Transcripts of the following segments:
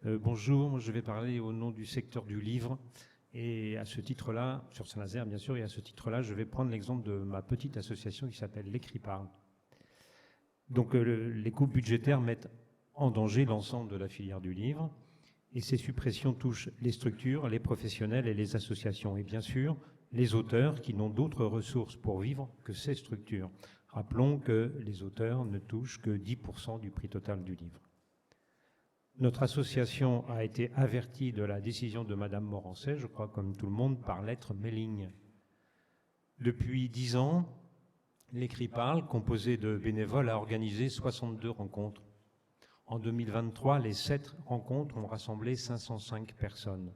Bonjour, je vais parler au nom du secteur du livre. Et à ce titre-là, sur Saint-Nazaire bien sûr, et à ce titre-là, je vais prendre l'exemple de ma petite association qui s'appelle L'Écrit Parle. Donc les coupes budgétaires mettent en danger l'ensemble de la filière du livre. Et ces suppressions touchent les structures, les professionnels et les associations. Et bien sûr, les auteurs qui n'ont d'autres ressources pour vivre que ces structures. Rappelons que les auteurs ne touchent que 10% du prix total du livre. Notre association a été avertie de la décision de Madame Morancet, je crois comme tout le monde, par lettre mailing. Depuis 10 ans, l'Écrit Parle, composé de bénévoles, a organisé 62 rencontres. En 2023, les 7 rencontres ont rassemblé 505 personnes.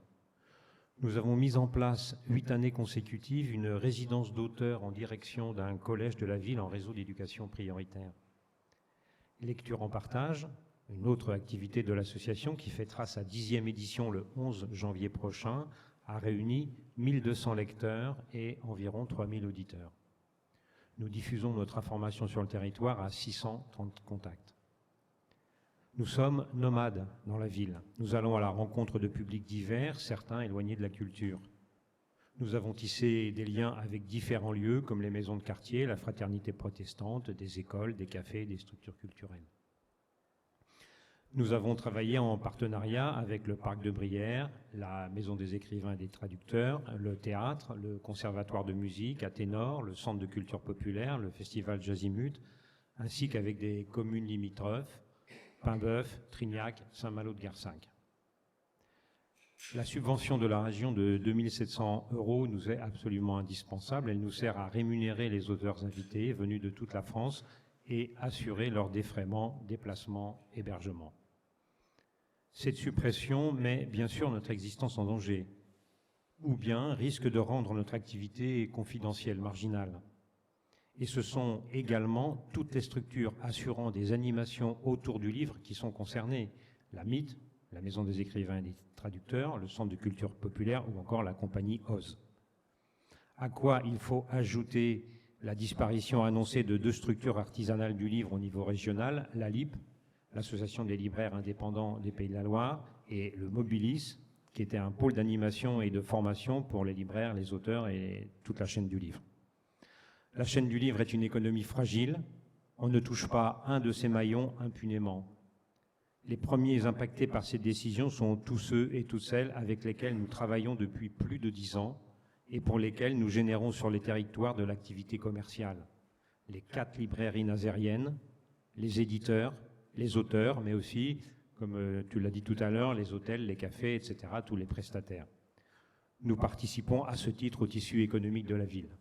Nous avons mis en place 8 années consécutives une résidence d'auteurs en direction d'un collège de la ville en réseau d'éducation prioritaire. Lecture en partage, une autre activité de l'association qui fêtera sa 10e édition le 11 janvier prochain, a réuni 1200 lecteurs et environ 3000 auditeurs. Nous diffusons notre information sur le territoire à 630 contacts. Nous sommes nomades dans la ville. Nous allons à la rencontre de publics divers, certains éloignés de la culture. Nous avons tissé des liens avec différents lieux comme les maisons de quartier, la fraternité protestante, des écoles, des cafés, des structures culturelles. Nous avons travaillé en partenariat avec le Parc de Brière, la Maison des écrivains et des traducteurs, le théâtre, le conservatoire de musique, Athénor, le centre de culture populaire, le festival Jazimut, ainsi qu'avec des communes limitrophes, Paimboeuf, Trignac, Saint-Malo de Guersinck. La subvention de la région de 2700 € nous est absolument indispensable. Elle nous sert à rémunérer les auteurs invités venus de toute la France et assurer leur défraiement, déplacement, hébergement. Cette suppression met bien sûr notre existence en danger, ou bien risque de rendre notre activité confidentielle, marginale. Et ce sont également toutes les structures assurant des animations autour du livre qui sont concernées. La MIT, la Maison des écrivains et des traducteurs, le Centre de culture populaire ou encore la compagnie OZ. À quoi il faut ajouter la disparition annoncée de 2 structures artisanales du livre au niveau régional, la LIP, l'Association des libraires indépendants des Pays de la Loire, et le Mobilis, qui était un pôle d'animation et de formation pour les libraires, les auteurs et toute la chaîne du livre. La chaîne du livre est une économie fragile. On ne touche pas un de ces maillons impunément. Les premiers impactés par cette décision sont tous ceux et toutes celles avec lesquels nous travaillons depuis plus de 10 ans et pour lesquels nous générons sur les territoires de l'activité commerciale. Les 4 librairies nazériennes, les éditeurs, les auteurs, mais aussi, comme tu l'as dit tout à l'heure, les hôtels, les cafés, etc., tous les prestataires. Nous participons à ce titre au tissu économique de la ville.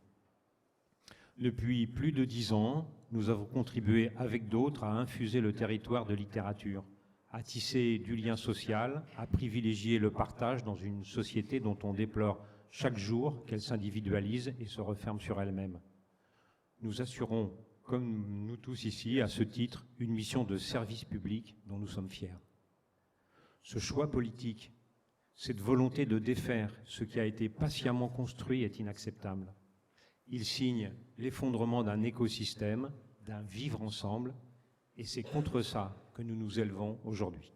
Depuis plus de 10 ans, nous avons contribué avec d'autres à infuser le territoire de littérature, à tisser du lien social, à privilégier le partage dans une société dont on déplore chaque jour qu'elle s'individualise et se referme sur elle-même. Nous assurons, comme nous tous ici, à ce titre, une mission de service public dont nous sommes fiers. Ce choix politique, cette volonté de défaire ce qui a été patiemment construit est inacceptable. Il signe l'effondrement d'un écosystème, d'un vivre ensemble, et c'est contre ça que nous nous élevons aujourd'hui.